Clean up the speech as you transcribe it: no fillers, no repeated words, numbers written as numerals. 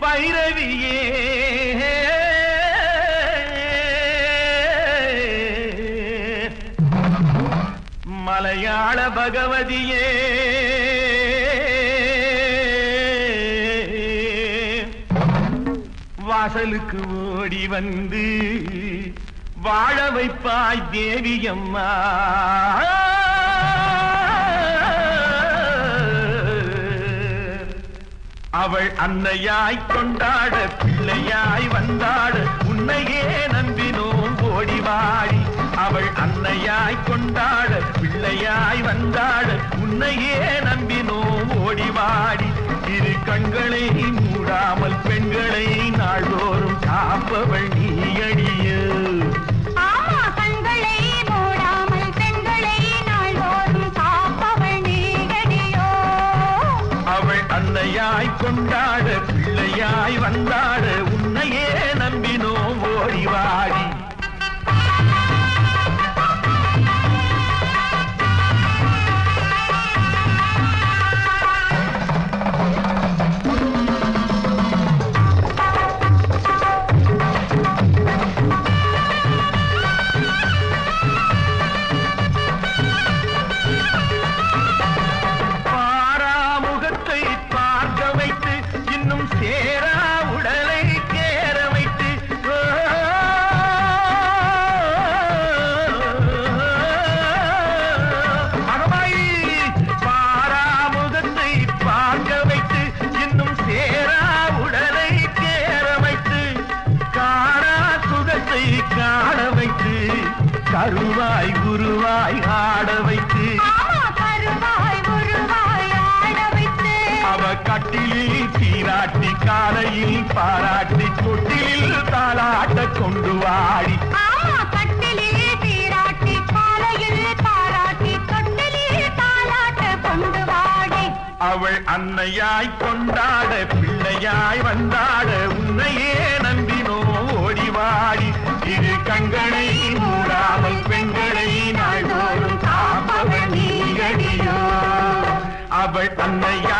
பைரவியே மலையாள பகவதியே வாசலுக்கு ஓடி வந்து வாழ வைப்பாய் தேவியம்மா அவள் அன்னையாய் கொண்டாட பிள்ளையாய் வந்தாட உன்னையே நம்பினோம் ஓடிவாடி அவள் அன்னையாய் கொண்டாட பிள்ளையாய் வந்தாட உன்னையே நம்பினோம் ஓடிவாடி இரு கண்களை மூடாமல் பெண்களை நாள்தோறும் காப்பவள் நீயடிய அன்னையாய் கொண்டாட பிள்ளையாய் வந்தாட உன்னையே நம்பினோம் ஓடிவாடி கருவாய் குருவாய் ஆட வைத்து அவ கட்டிலில் சீராட்டி காலையில் பாராட்டி தொட்டிலில் தாளாட்ட கொண்டு வாடி அவள் அன்னையாய் கொண்டாட பிள்ளையாய் வந்தாட உன்னையே நம்பினோ ஓடிவாடி இரு கண்களை மூடாமல் பெண்களை நாள்தோறும் காப்பவள் நீயடியோ அவள் அன்னையா